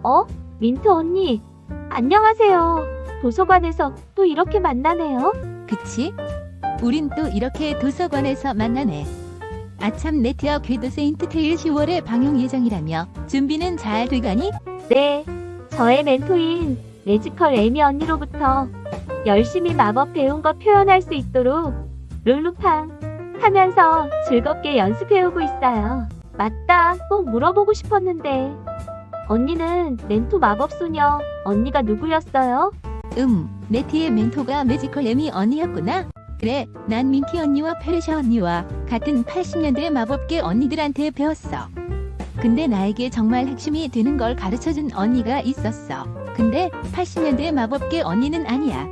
어? 민트 언니, 안녕하세요. 도서관에서 또 이렇게 만나네요. 그치? 우린 또 이렇게 도서관에서 만나네. 아참 네티와 궤도 세인트 테일 10월에 방영 예정이라며 준비는 잘 돼가니? 네, 저의 멘토인 매지컬 에미 언니로부터 열심히 마법 배운 거 표현할 수 있도록 룰루팡 하면서 즐겁게 연습해오고 있어요. 맞다, 꼭 물어보고 싶었는데 언니는 멘토 마법소녀 언니가 누구였어요? 네티의 멘토가 매지컬 에미 언니였구나. 그래, 난 민키 언니와 페르샤 언니와 같은 80년대 마법계 언니들한테 배웠어. 근데 나에게 정말 핵심이 되는 걸 가르쳐준 언니가 있었어. 근데 80년대 마법계 언니는 아니야.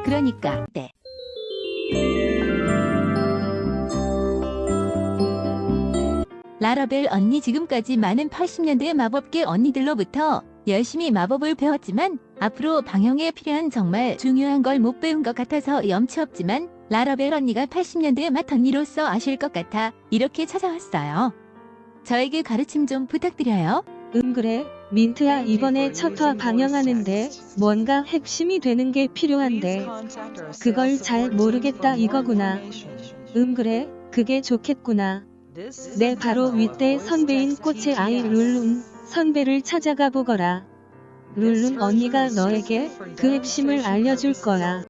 그러니까 네. 라라벨 언니 지금까지 많은 80년대 마법계 언니들로부터 열심히 마법을 배웠지만 앞으로 방영에 필요한 정말 중요한 걸 못 배운 것 같아서 염치 없지만 라라벨 언니가 80년대 맛 언니로서 아실 것 같아 이렇게 찾아왔어요. 저에게 가르침 좀 부탁드려요. 그래. 민트야, 이번에 첫 화 방영하는데 뭔가 핵심이 되는 게 필요한데 그걸 잘 모르겠다 이거구나. 그래. 그게 좋겠구나. 내 바로 윗대 선배인 꽃의 아이 룰룬 선배를 찾아가 보거라. 룰룬 언니가 너에게 그 핵심을 알려줄 거야.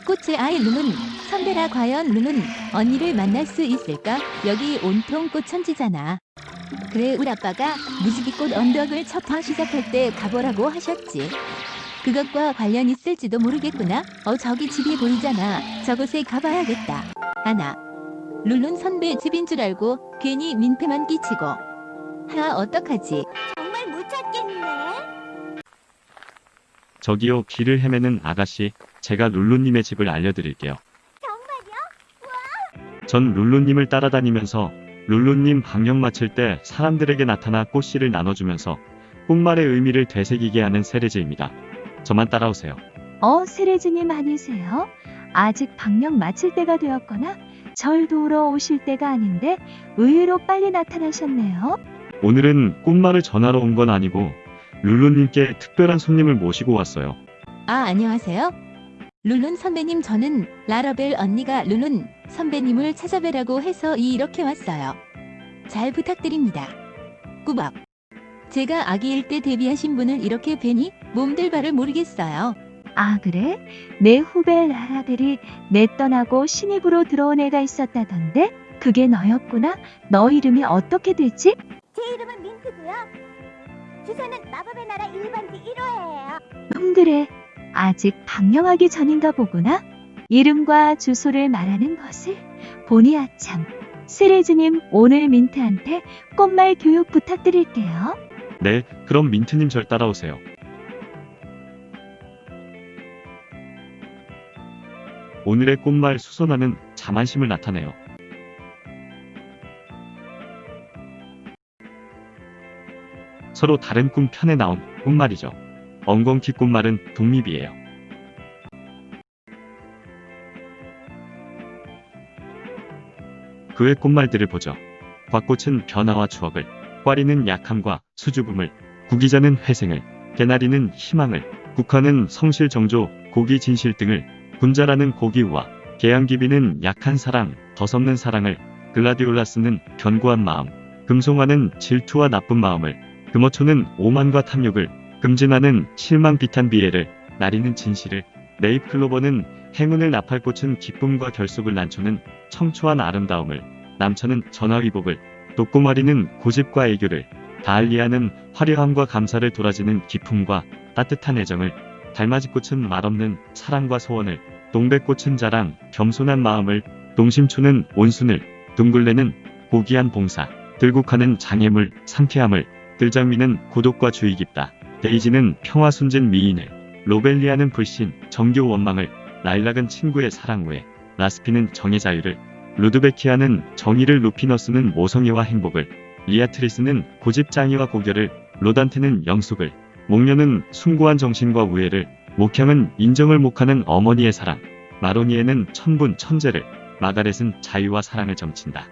꽃의 아이 룬은 선배라 과연 룬은 언니를 만날 수 있을까? 여기 온통 꽃천지잖아. 그래, 우리 아빠가 무지개꽃 언덕을 첫 화 시작할 때 가보라고 하셨지. 그것과 관련 있을지도 모르겠구나. 저기 집이 보이잖아. 저곳에 가봐야겠다. 하나, 룰룬 선배 집인 줄 알고 괜히 민폐만 끼치고. 어떡하지? 정말 못 찾겠네. 저기요, 길을 헤매는 아가씨, 제가 룰루님의 집을 알려드릴게요. 정말요? 전 룰루님을 따라다니면서 룰루님 방영 마칠 때 사람들에게 나타나 꽃씨를 나눠주면서 꽃말의 의미를 되새기게 하는 세레즈입니다. 저만 따라오세요. 세레즈님 아니세요? 아직 방영 마칠 때가 되었거나 절 도우러 오실 때가 아닌데 의외로 빨리 나타나셨네요. 오늘은 꽃말을 전하러 온 건 아니고 룰루님께 특별한 손님을 모시고 왔어요. 안녕하세요. 룰룬 선배님, 저는 라라벨 언니가 룰룬 선배님을 찾아뵈라고 해서 이렇게 왔어요. 잘 부탁드립니다. 꾸벅. 제가 아기일 때 데뷔하신 분을 이렇게 뵈니 몸들 바를 모르겠어요. 아, 그래? 내 후배 라라벨이 내 떠나고 신입으로 들어온 애가 있었다던데? 그게 너였구나? 너 이름이 어떻게 되지? 제 이름은 민트고요. 주소는 마법의 나라 일반지 1호예요. 그래. 아직 방영하기 전인가 보구나? 이름과 주소를 말하는 것을 보니 아참. 세레즈님, 오늘 민트한테 꽃말 교육 부탁드릴게요. 네, 그럼 민트님 절 따라오세요. 오늘의 꽃말 수선화는 자만심을 나타내요. 서로 다른 꿈 편에 나온 꽃말이죠. 엉겅퀴 꽃말은 독립이에요. 그 외 꽃말들을 보죠. 곽꽃은 변화와 추억을, 꽈리는 약함과 수줍음을, 구기자는 회생을, 개나리는 희망을, 국화는 성실 정조, 고기 진실 등을, 군자라는 고기우와, 개양기비는 약한 사랑, 덧없는 사랑을, 글라디올라스는 견고한 마음, 금송화는 질투와 나쁜 마음을, 금어초는 오만과 탐욕을, 금진화는 실망 비탄 비애를, 나리는 진실을, 네잎클로버는 행운을 나팔꽃은 기쁨과 결속을, 난초는 청초한 아름다움을, 남천은 전화위복을, 독고마리는 고집과 애교를, 다알리아는 화려함과 감사를, 도라지는 기품과 따뜻한 애정을, 달맞이꽃은 말없는 사랑과 소원을, 동백꽃은 자랑, 겸손한 마음을, 동심초는 온순을, 둥글레는 고귀한 봉사, 들국화는 장애물, 상쾌함을, 들장미는 고독과 주의 깊다, 데이지는 평화 순진 미인을, 로벨리아는 불신, 정교 원망을, 라일락은 친구의 사랑 우애, 라스피는 정의 자유를, 루드베키아는 정의를, 루피너스는 모성애와 행복을, 리아트리스는 고집 짱이와 고결을, 로단테는 영속을, 목련은 숭고한 정신과 우애를, 목향은 인정을 목하는 어머니의 사랑, 마로니에는 천분 천재를, 마가렛은 자유와 사랑을 점친다.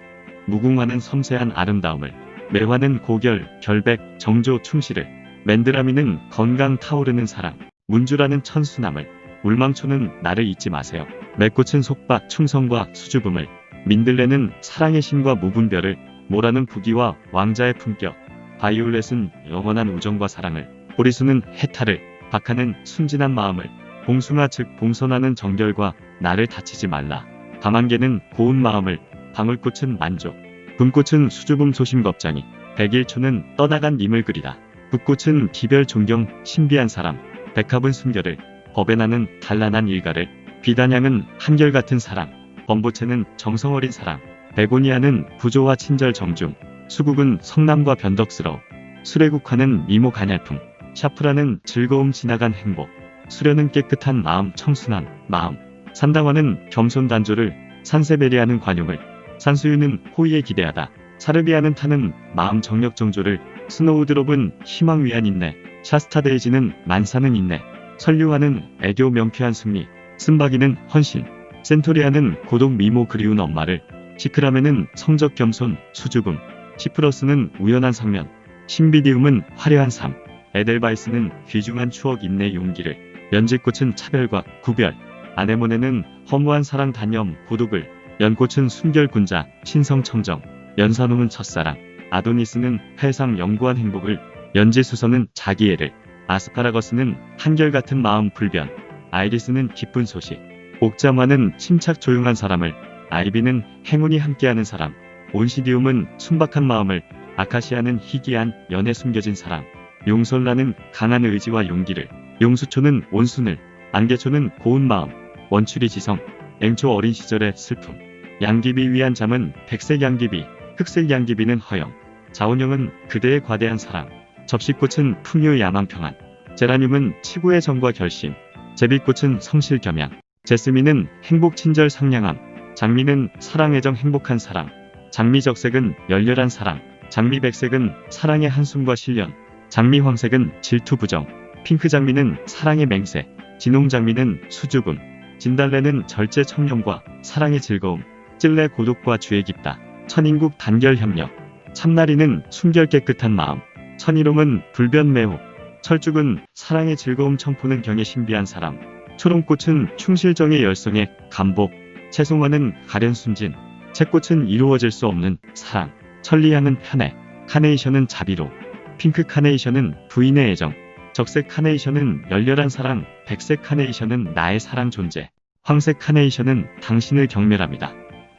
무궁화는 섬세한 아름다움을, 매화는 고결, 결백, 정조, 충실을, 맨드라미는 건강 타오르는 사랑, 문주라는 천순함을, 울망초는 나를 잊지 마세요. 맥꽃은 속박, 충성과 수줍음을, 민들레는 사랑의 신과 무분별을, 모라는 부귀와 왕자의 품격, 바이올렛은 영원한 우정과 사랑을, 보리수는 해탈을, 박하는 순진한 마음을, 봉숭아 즉 봉선화는 정결과 나를 다치지 말라, 밤안개는 고운 마음을, 방울꽃은 만족, 금꽃은 수줍음 소심 겁장이, 백일초는 떠나간 님을 그리다, 붓꽃은 기별 존경 신비한 사람, 백합은 순결을, 버베나는 단란한 일가를, 비단향은 한결같은 사랑, 범보채는 정성어린 사랑, 베고니아는 부조와 친절 정중, 수국은 성남과 변덕스러움, 수레국화는 미모 가냘품, 샤프라는 즐거움 지나간 행복, 수련은 깨끗한 마음 청순한 마음, 산당화는 겸손 단조를, 산세베리아는 관용을, 산수유는 호의에 기대하다, 사르비아는 타는 마음 정력 정조를, 스노우드롭은 희망 위한 인내, 샤스타데이지는 만사는 인내, 설류화는 애교 명쾌한 승리, 쓴바기는 헌신, 센토리아는 고독 미모 그리운 엄마를, 시크라멘은 성적 겸손 수줍음, 시프러스는 우연한 성면, 신비디움은 화려한 삶, 에델바이스는 귀중한 추억 인내 용기를, 연지꽃은 차별과 구별, 아네모네는 허무한 사랑 단념 고독을, 연꽃은 순결 군자 신성청정, 연산홍은 첫사랑, 아도니스는 회상 영구한 행복을, 연지수선은 자기애를, 아스파라거스는 한결같은 마음 불변, 아이리스는 기쁜 소식, 옥잠화는 침착 조용한 사람을, 아이비는 행운이 함께하는 사람, 온시디움은 순박한 마음을, 아카시아는 희귀한 연애 숨겨진 사랑, 용설라는 강한 의지와 용기를, 용수초는 온순을, 안개초는 고운 마음, 원추리 지성, 앵초 어린 시절의 슬픔, 양귀비 위한 잠은 백색 양귀비, 흑색 양귀비는 허영, 자원형은 그대의 과대한 사랑, 접시꽃은 풍요 야망 평안, 제라늄은 치구의 정과 결심, 제비꽃은 성실 겸양, 제스민은 행복 친절 상냥함, 장미는 사랑 애정 행복한 사랑, 장미적색은 열렬한 사랑, 장미백색은 사랑의 한숨과 실련, 장미황색은 질투 부정, 핑크장미는 사랑의 맹세, 진홍장미는 수줍음, 진달래는 절제 청렴과 사랑의 즐거움, 찔레 고독과 주의 깊다, 천인국 단결 협력, 참나리는 순결 깨끗한 마음, 천일홍은 불변 매혹, 철쭉은 사랑의 즐거움, 청포는 경의 신비한 사람, 초롱꽃은 충실정의 열성의 감복, 채송화는 가련 순진, 채꽃은 이루어질 수 없는 사랑, 천리향은 편애, 카네이션은 자비로, 핑크 카네이션은 부인의 애정, 적색 카네이션은 열렬한 사랑, 백색 카네이션은 나의 사랑 존재, 황색 카네이션은 당신을 경멸합니다.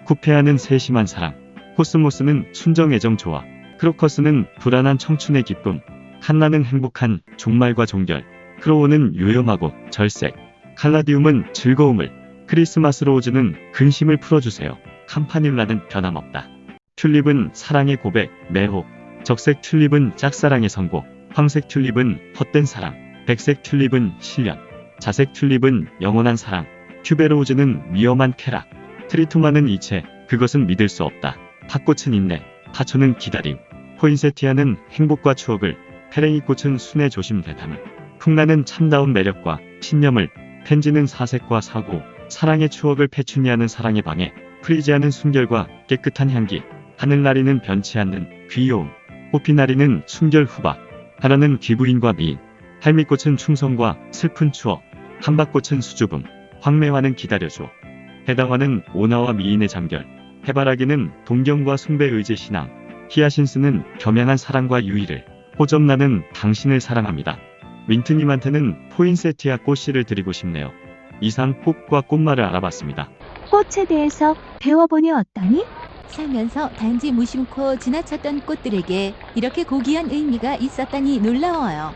쿠페아는 세심한 사랑, 코스모스는 순정 애정 조화, 크로커스는 불안한 청춘의 기쁨, 칸나는 행복한 종말과 종결, 크로우는 요염하고 절색, 칼라디움은 즐거움을, 크리스마스 로즈는 근심을 풀어주세요. campanula는 변함없다. 튤립은 사랑의 고백, 매혹, 적색 튤립은 짝사랑의 선고, 황색 튤립은 헛된 사랑, 백색 튤립은 실련, 자색 튤립은 영원한 사랑, 튜베로우즈는 위험한 쾌락, 트리토마는 이체, 그것은 믿을 수 없다. 팥꽃은 인내, 파초는 기다림, 포인세티아는 행복과 추억을, 페랭이꽃은 순애 조심 대담을, 풍라는 참다운 매력과 신념을, 펜지는 사색과 사고, 사랑의 추억을 페추니아는 사랑의 방해, 프리지아는 순결과 깨끗한 향기, 하늘나리는 변치 않는 귀여움, 호피나리는 순결 후박, 하나는 귀부인과 미인, 할미꽃은 충성과 슬픈 추억, 한밭꽃은 수줍음, 황매화는 기다려줘. 해당화는 오나와 미인의 잠결, 해바라기는 동경과 숭배 의제 신앙, 히아신스는 겸양한 사랑과 유의를, 호접나는 당신을 사랑합니다. 민트님한테는 포인세티아 꽃씨를 드리고 싶네요. 이상 꽃과 꽃말을 알아봤습니다. 꽃에 대해서 배워보니 어떠니? 살면서 단지 무심코 지나쳤던 꽃들에게 이렇게 고귀한 의미가 있었다니 놀라워요.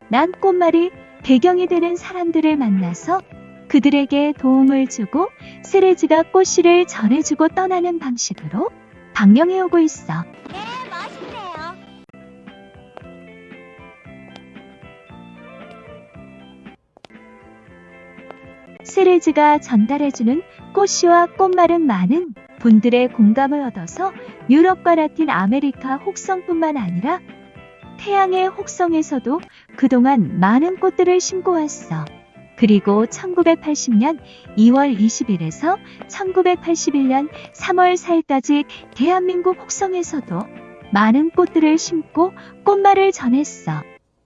난 꽃말이 배경이 되는 사람들을 만나서 그들에게 도움을 주고 세레즈가 꽃씨를 전해주고 떠나는 방식으로 방영해오고 있어. 네, 멋있네요. 세레즈가 전달해주는 꽃씨와 꽃말은 많은 분들의 공감을 얻어서 유럽과 라틴 아메리카 혹성뿐만 아니라 태양의 혹성에서도 그동안 많은 꽃들을 심고 왔어. 그리고 1980년 2월 20일에서 1981년 3월 4일까지 대한민국 혹성에서도 많은 꽃들을 심고 꽃말을 전했어.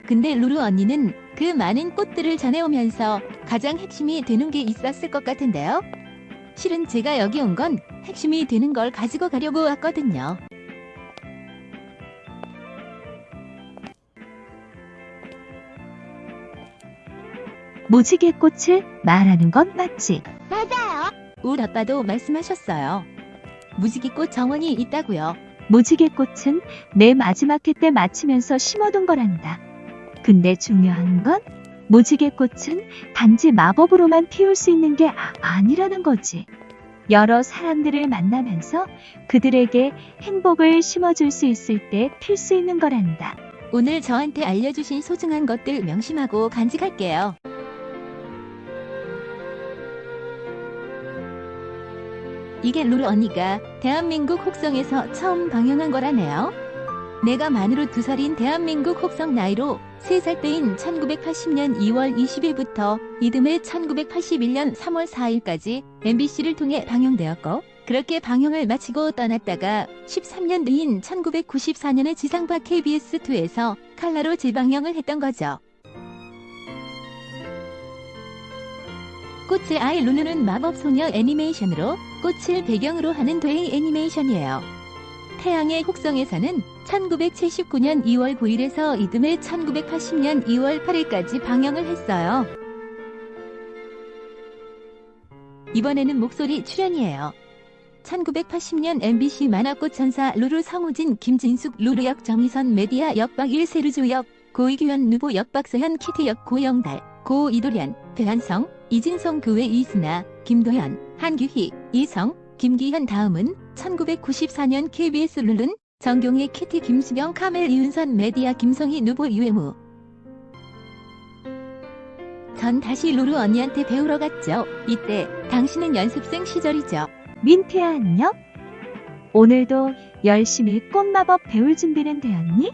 근데 루루 언니는 그 많은 꽃들을 전해오면서 가장 핵심이 되는 게 있었을 것 같은데요. 실은 제가 여기 온 건 핵심이 되는 걸 가지고 가려고 왔거든요. 무지개꽃을 말하는 건 맞지? 맞아요. 울 아빠도 말씀하셨어요. 무지개꽃 정원이 있다고요. 무지개꽃은 내 마지막 해 때 마치면서 심어둔 거란다. 근데 중요한 건 무지개꽃은 단지 마법으로만 피울 수 있는 게 아니라는 거지. 여러 사람들을 만나면서 그들에게 행복을 심어줄 수 있을 때 필 수 있는 거란다. 오늘 저한테 알려주신 소중한 것들 명심하고 간직할게요. 이게 루루 언니가 대한민국 혹성에서 처음 방영한 거라네요. 내가 만으로 2살인 대한민국 혹성 나이로 3살 때인 1980년 2월 20일부터 이듬해 1981년 3월 4일까지 MBC를 통해 방영되었고, 그렇게 방영을 마치고 떠났다가 13년 뒤인 1994년에 지상파 KBS2에서 칼라로 재방영을 했던 거죠. 꽃의 아이 루루는 마법소녀 애니메이션으로 꽃을 배경으로 하는 도에이 애니메이션이에요. 태양의 혹성에서는 1979년 2월 9일에서 이듬해 1980년 2월 8일까지 방영을 했어요. 이번에는 목소리 출연이에요. 1980년 MBC 만화꽃 천사 루루 성우진 김진숙 루루 역 정희선 메디아 역 박일세루주 역 고이규현 누보 역 박서현 키티 역 고영달 고 이도련 배한성 이진성 그외 이순아 김도현 한규희 이성 김기현. 다음은 1994년 KBS 룰룬 정경희 키티 김수경 카멜 이윤선 메디아 김성희 누보 유해무. 전 다시 루루 언니한테 배우러 갔죠. 이때 당신은 연습생 시절이죠. 민트야 안녕? 오늘도 열심히 꽃마법 배울 준비는 되었니?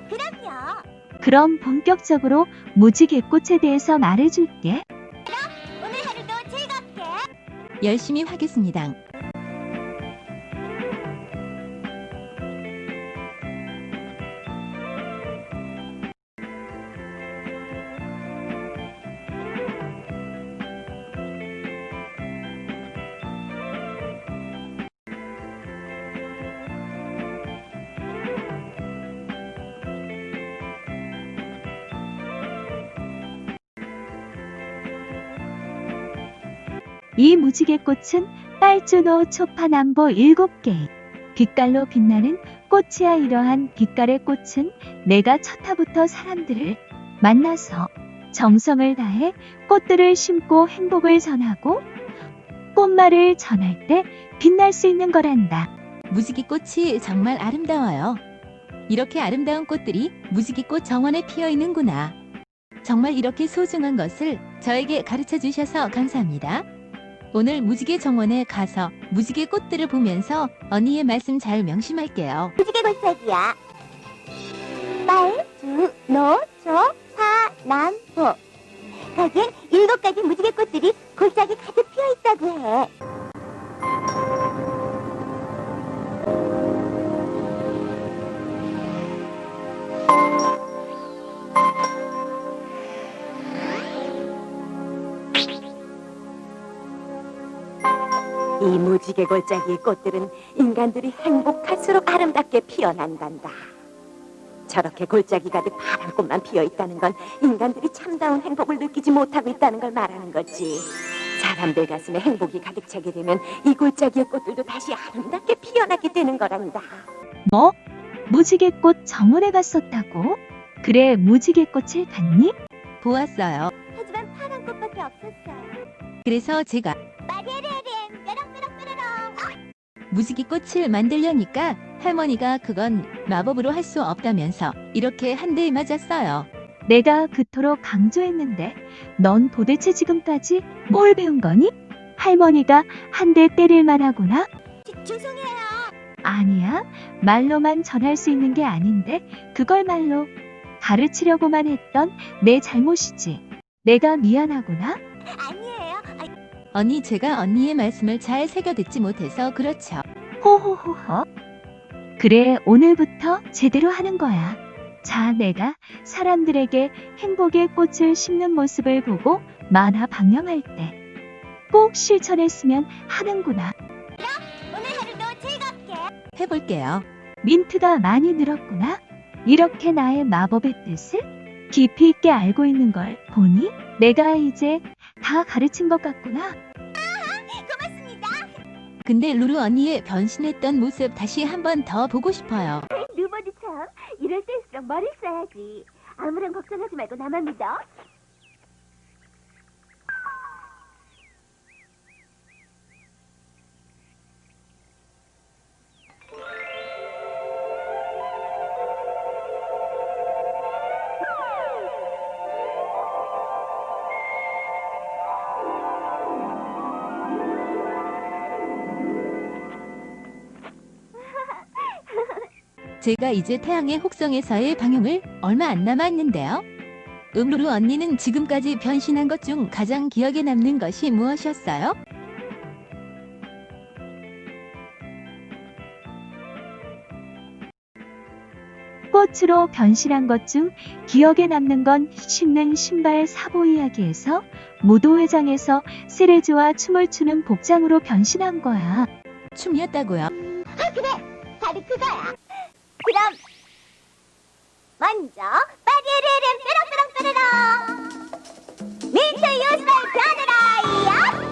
그럼요. 그럼 본격적으로 무지개꽃에 대해서 말해줄게. 오늘 하루도 즐겁게. 열심히 하겠습니다. 이 무지개꽃은 빨주노 초파남보 7개 빛깔로 빛나는 꽃이야. 이러한 빛깔의 꽃은 내가 첫 해부터 사람들을 만나서 정성을 다해 꽃들을 심고 행복을 전하고 꽃말을 전할 때 빛날 수 있는 거란다. 무지개꽃이 정말 아름다워요. 이렇게 아름다운 꽃들이 무지개꽃 정원에 피어 있는구나. 정말 이렇게 소중한 것을 저에게 가르쳐 주셔서 감사합니다. 오늘 무지개 정원에 가서 무지개 꽃들을 보면서 언니의 말씀 잘 명심할게요. 무지개 골짜기야. 빨, 주, 노, 조, 파, 남, 보. 거기엔 7가지 무지개 꽃들이 골짜기 가득 피어 있다고 해. 이 무지개 골짜기의 꽃들은 인간들이 행복할수록 아름답게 피어난단다. 저렇게 골짜기 가득 파란 꽃만 피어 있다는 건 인간들이 참다운 행복을 느끼지 못하고 있다는 걸 말하는 거지. 사람들 가슴에 행복이 가득 차게 되면 이 골짜기의 꽃들도 다시 아름답게 피어나게 되는 거란다. 뭐? 무지개꽃 정원에 갔었다고? 그래, 무지개꽃을 봤니? 보았어요. 하지만 파란 꽃밖에 없었어요. 그래서 제가 빠리리링 뾰롱뾰롱뾰롱. 무지개꽃을 만들려니까 할머니가 그건 마법으로 할 수 없다면서 이렇게 한 대 맞았어요. 내가 그토록 강조했는데 넌 도대체 지금까지 뭘 배운 거니? 할머니가 한 대 때릴 만하구나? 죄송해요. 아니야, 말로만 전할 수 있는 게 아닌데 그걸 말로 가르치려고만 했던 내 잘못이지. 내가 미안하구나? 아니에요. 언니, 제가 언니의 말씀을 잘 새겨 듣지 못해서 그렇죠. 호호호호. 그래, 오늘부터 제대로 하는 거야. 자, 내가 사람들에게 행복의 꽃을 심는 모습을 보고 만화 방영할 때 꼭 실천했으면 하는구나. 오늘 하루도 즐겁게. 해볼게요. 민트가 많이 늘었구나. 이렇게 나의 마법의 뜻을 깊이 있게 알고 있는 걸 보니 내가 이제 다 가르친 것 같구나. 고맙습니다. 근데 루루 언니의 변신했던 모습 다시 한 번 더 보고 싶어요. 루버드 참 이럴 때일수록 머리를 써야지. 아무런 걱정하지 말고 나만 믿어. 제가 이제 태양의 혹성에서의 방영을 얼마 안 남았는데요. 루루 언니는 지금까지 변신한 것 중 가장 기억에 남는 것이 무엇이었어요? 꽃으로 변신한 것 중 기억에 남는 건 신는 신발 사보 이야기에서 무도회장에서 세레즈와 춤을 추는 복장으로 변신한 거야. 춤이었다고요? 아 그래 바로 그거야. 그럼 먼저 빠리리링 뾰롱뾰롱뾰롱 민트 요술 겨드라이야.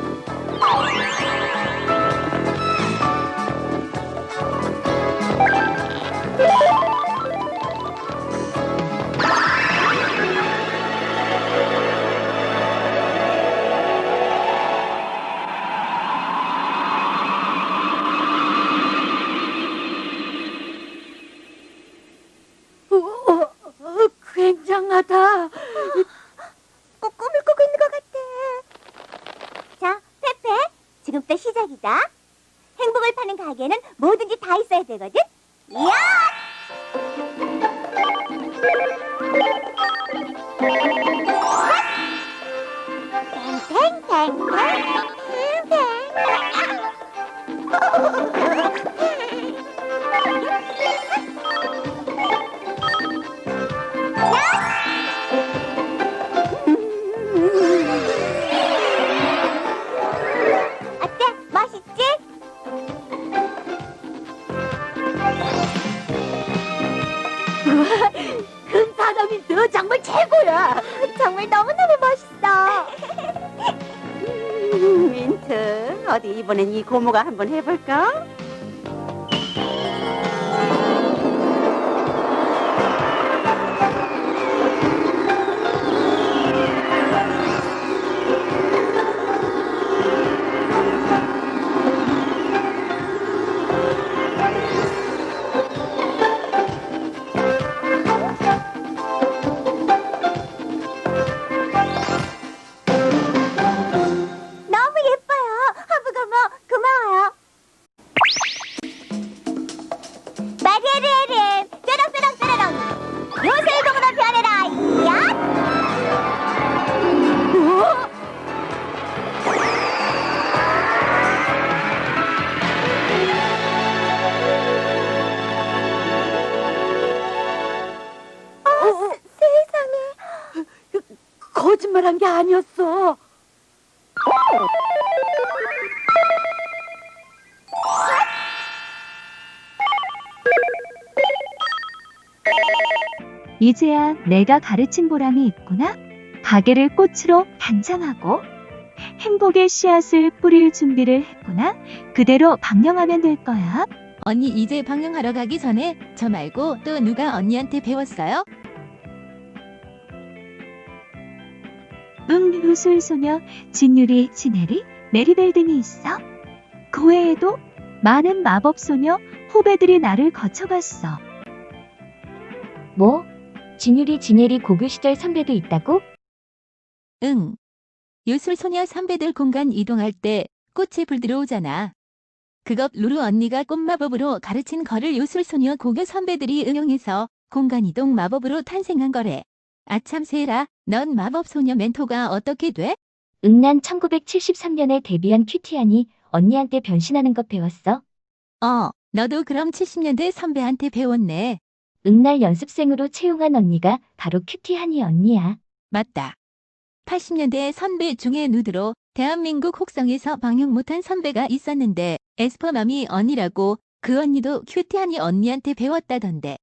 굉장하다. 꼭 꿈을 꾸고 있는 것 같아. 자, 페페, 지금부터 시작이다. 행복을 파는 가게는 뭐든지 다 있어야 되거든. 이야! 어때? 맛있지? 큰 사람이 너 정말 최고야. 정말 너무너무 멋있어. 민트, 어디 이번엔 이 고모가 한번 해볼까? 너무 예뻐요. 허브가 뭐 고마워요. 아니었어. 이제야 내가 가르친 보람이 있구나. 가게를 꽃으로 단장하고 행복의 씨앗을 뿌릴 준비를 했구나. 그대로 방영하면 될 거야. 언니 이제 방영하러 가기 전에 저 말고 또 누가 언니한테 배웠어요? 요술소녀, 진유리, 진혜리, 메리벨 등이 있어. 그 외에도 많은 마법소녀 후배들이 나를 거쳐갔어. 뭐? 진유리, 진혜리 고교 시절 선배도 있다고? 응. 요술소녀 선배들 공간 이동할 때 꽃에 불 들어오잖아. 그것 루루 언니가 꽃마법으로 가르친 거를 요술소녀 고교 선배들이 응용해서 공간 이동 마법으로 탄생한 거래. 아참 세라, 넌 마법소녀 멘토가 어떻게 돼? 난 1973년에 데뷔한 큐티하니 언니한테 변신하는 것 배웠어. 너도 그럼 70년대 선배한테 배웠네. 날 연습생으로 채용한 언니가 바로 큐티하니 언니야. 맞다. 80년대 선배 중에 누드로 대한민국 혹성에서 방영 못한 선배가 있었는데 에스퍼맘이 언니라고 그 언니도 큐티하니 언니한테 배웠다던데.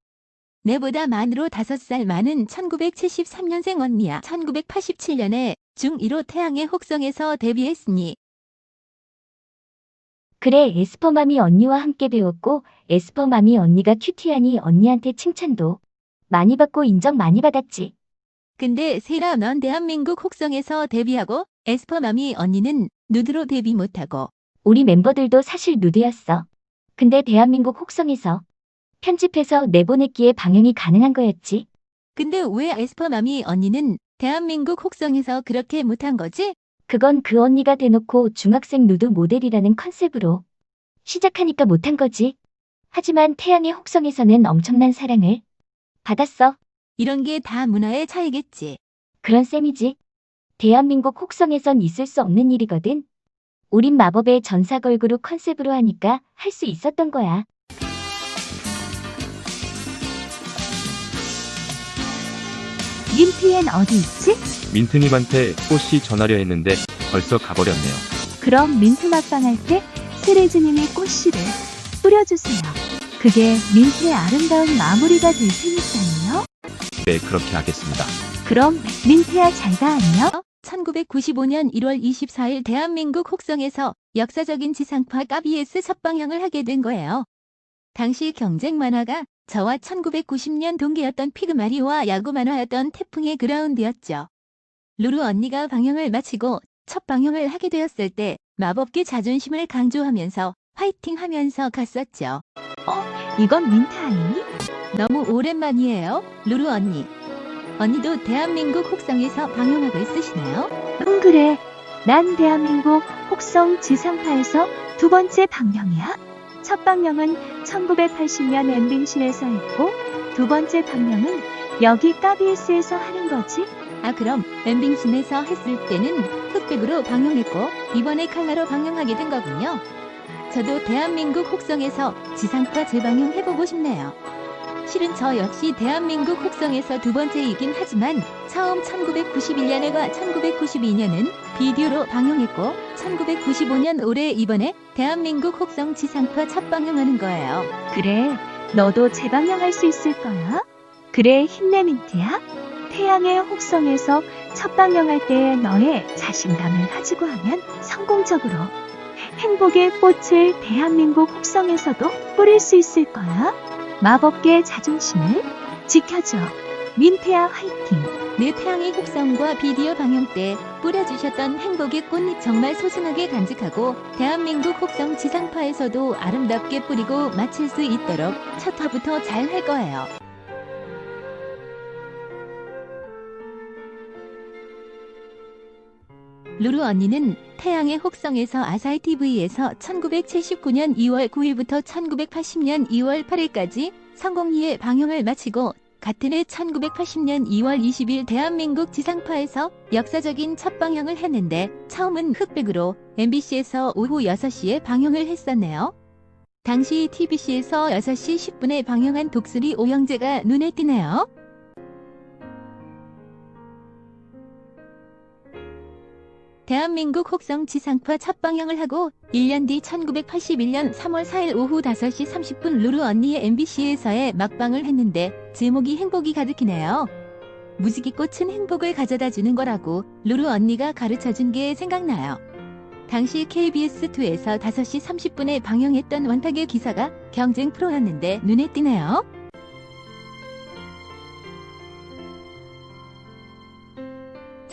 내보다 만으로 5살 많은 1973년생 언니야. 1987년에 중1로 태양의 혹성에서 데뷔했으니. 그래, 에스퍼맘이 언니와 함께 배웠고 에스퍼맘이 언니가 큐티하니 언니한테 칭찬도 많이 받고 인정 많이 받았지. 근데 세라 넌 대한민국 혹성에서 데뷔하고 에스퍼맘이 언니는 누드로 데뷔 못하고. 우리 멤버들도 사실 누드였어. 근데 대한민국 혹성에서 편집해서 내보냈기에 방영이 가능한 거였지. 근데 왜 에스퍼맘이 언니는 대한민국 혹성에서 그렇게 못한 거지? 그건 그 언니가 대놓고 중학생 누드 모델이라는 컨셉으로 시작하니까 못한 거지. 하지만 태양의 혹성에서는 엄청난 사랑을 받았어. 이런 게 다 문화의 차이겠지. 그런 셈이지. 대한민국 혹성에선 있을 수 없는 일이거든. 우린 마법의 전사 걸그룹 컨셉으로 하니까 할 수 있었던 거야. 민트엔 어디 있지? 민트님한테 꽃이 전하려 했는데 벌써 가버렸네요. 그럼 민트 맛방할 때 세레즈님이 꽃씨를 뿌려주세요. 그게 민트의 아름다운 마무리가 될 테니까요. 네, 그렇게 하겠습니다. 그럼 민트야 잘가 안녕. 1995년 1월 24일 대한민국 혹성에서 역사적인 지상파 까비에스 첫 방영을 하게 된 거예요. 당시 경쟁 만화가 저와 1990년 동기였던 피그마리와 야구 만화였던 태풍의 그라운드였죠. 루루 언니가 방영을 마치고 첫 방영을 하게 되었을 때 마법계 자존심을 강조하면서 화이팅 하면서 갔었죠. 이건 민트 아니니? 너무 오랜만이에요, 루루 언니. 언니도 대한민국 혹성에서 방영하고 있으시네요. 그래. 난 대한민국 혹성 지상파에서 두 번째 방영이야. 첫 방영은 1980년 엠빙신에서 했고 두 번째 방영은 여기 까비에스에서 하는 거지. 그럼 엠빙신에서 했을 때는 흑백으로 방영했고 이번에 칼라로 방영하게 된 거군요. 저도 대한민국 혹성에서 지상파 재방영해보고 싶네요. 실은 저 역시 대한민국 혹성에서 두 번째이긴 하지만 처음 1991년과 1992년은 비디오로 방영했고 1995년 올해 이번에 대한민국 혹성 지상파 첫 방영하는 거예요. 그래. 너도 재방영할 수 있을 거야. 그래, 힘내 민트야. 태양의 혹성에서 첫 방영할 때 너의 자신감을 가지고 하면 성공적으로 행복의 꽃을 대한민국 혹성에서도 뿌릴 수 있을 거야. 마법계 자존심을 지켜줘. 민트야 화이팅. 내 태양의 혹성과 비디오 방영 때 뿌려주셨던 행복의 꽃잎 정말 소중하게 간직하고 대한민국 혹성 지상파에서도 아름답게 뿌리고 마칠 수 있도록 첫 화부터 잘 할 거예요. 루루 언니는 태양의 혹성에서 아사히 TV에서 1979년 2월 9일부터 1980년 2월 8일까지 성공리에 방영을 마치고 같은 해 1980년 2월 20일 대한민국 지상파에서 역사적인 첫 방영을 했는데 처음은 흑백으로 MBC에서 오후 6시에 방영을 했었네요. 당시 TBC에서 6시 10분에 방영한 독수리 오형제가 눈에 띄네요. 대한민국 혹성 지상파 첫 방영을 하고 1년 뒤 1981년 3월 4일 오후 5시 30분 루루 언니의 MBC에서의 막방을 했는데 제목이 행복이 가득이네요. 무지개꽃은 행복을 가져다 주는 거라고 루루 언니가 가르쳐준 게 생각나요. 당시 KBS2에서 5시 30분에 방영했던 원탁의 기사가 경쟁 프로였는데 눈에 띄네요.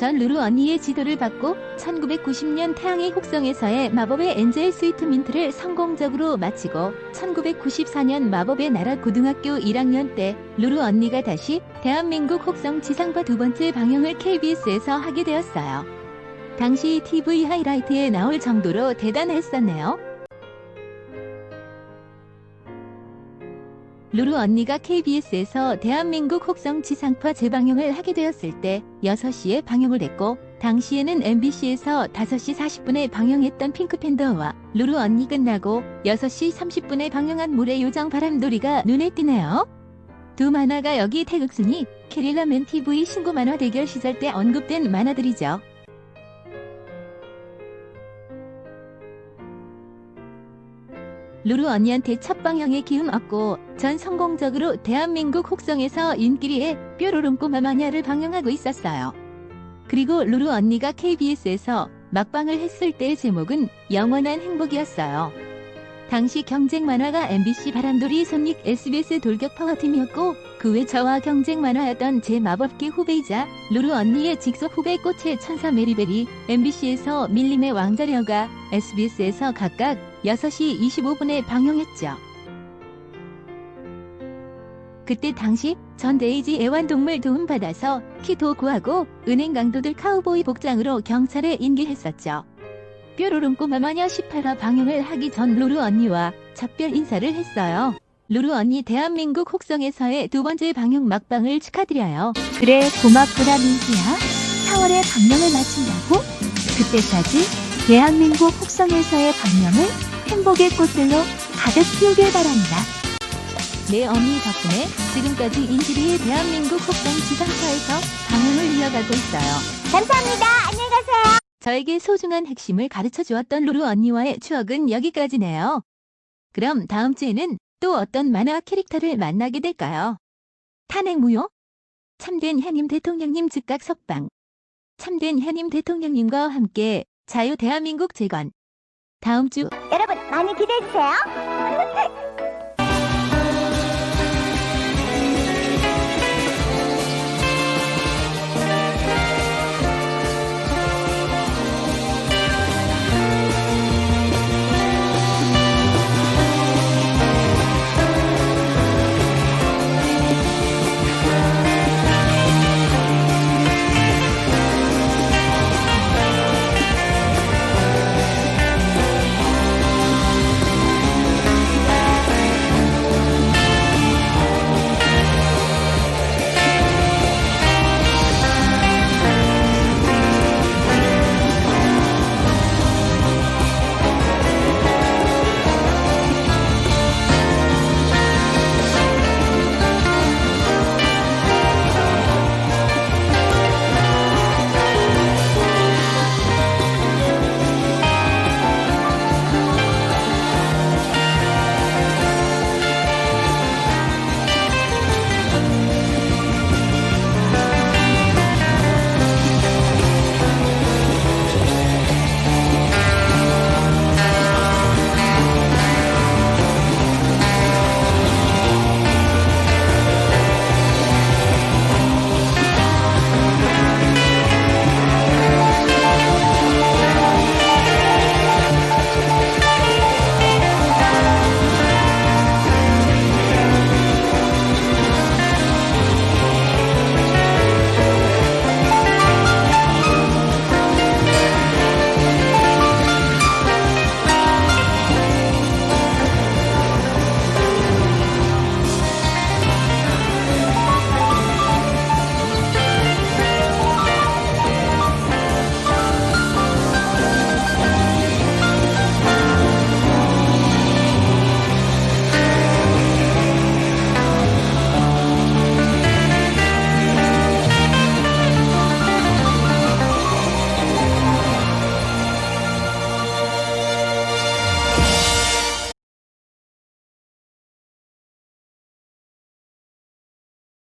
전 루루 언니의 지도를 받고 1990년 태양의 혹성에서의 마법의 엔젤 스위트 민트를 성공적으로 마치고 1994년 마법의 나라 고등학교 1학년 때 루루 언니가 다시 대한민국 혹성 지상파 두 번째 방영을 KBS에서 하게 되었어요. 당시 TV 하이라이트에 나올 정도로 대단했었네요. 루루 언니가 KBS에서 대한민국 혹성 지상파 재방영을 하게 되었을 때 6시에 방영을 했고 당시에는 MBC에서 5시 40분에 방영했던 핑크팬더와 루루 언니 끝나고 6시 30분에 방영한 물의 요정 바람돌이가 눈에 띄네요. 두 만화가 여기 태극순이 캐릴라맨 TV 신고 만화 대결 시절 때 언급된 만화들이죠. 루루 언니한테 첫 방영의 기운 얻고 전 성공적으로 대한민국 혹성에서 인기리에 뾰로롱 꼬마 마녀를 방영하고 있었어요. 그리고 루루 언니가 KBS에서 막방을 했을 때의 제목은 영원한 행복이었어요. 당시 경쟁 만화가 MBC 바람돌이 손닉 SBS 돌격 파워팀이었고 그 외 저와 경쟁 만화였던 제 마법계 후배이자 루루 언니의 직속 후배 꽃의 천사 메리벨이 MBC에서 밀림의 왕자려가 SBS에서 각각 6시 25분에 방영했죠. 그때 당시 전 데이지 애완동물 도움받아서 키도 구하고 은행 강도들 카우보이 복장으로 경찰에 인계했었죠. 뾰로롱 꼬마 마녀 18화 방영을 하기 전 루루 언니와 작별 인사를 했어요. 루루 언니 대한민국 혹성에서의 두 번째 방영 막방을 축하드려요. 그래 고맙구나 민수야. 4월에 방영을 마친다고? 그때까지 대한민국 혹성에서의 방영을 행복의 꽃들로 가득 피우길 바란다. 네 언니 덕분에 지금까지 인지리의 대한민국 혹성 지상파에서 방영을 이어가고 있어요. 감사합니다. 안녕히 가세요. 저에게 소중한 핵심을 가르쳐 주었던 루루 언니와의 추억은 여기까지네요. 그럼 다음 주에는 또 어떤 만화 캐릭터를 만나게 될까요? 탄핵무효? 참된 현임 대통령님 즉각 석방. 참된 현임 대통령님과 함께 자유 대한민국 재건. 다음 주 여러분 많이 기대해주세요.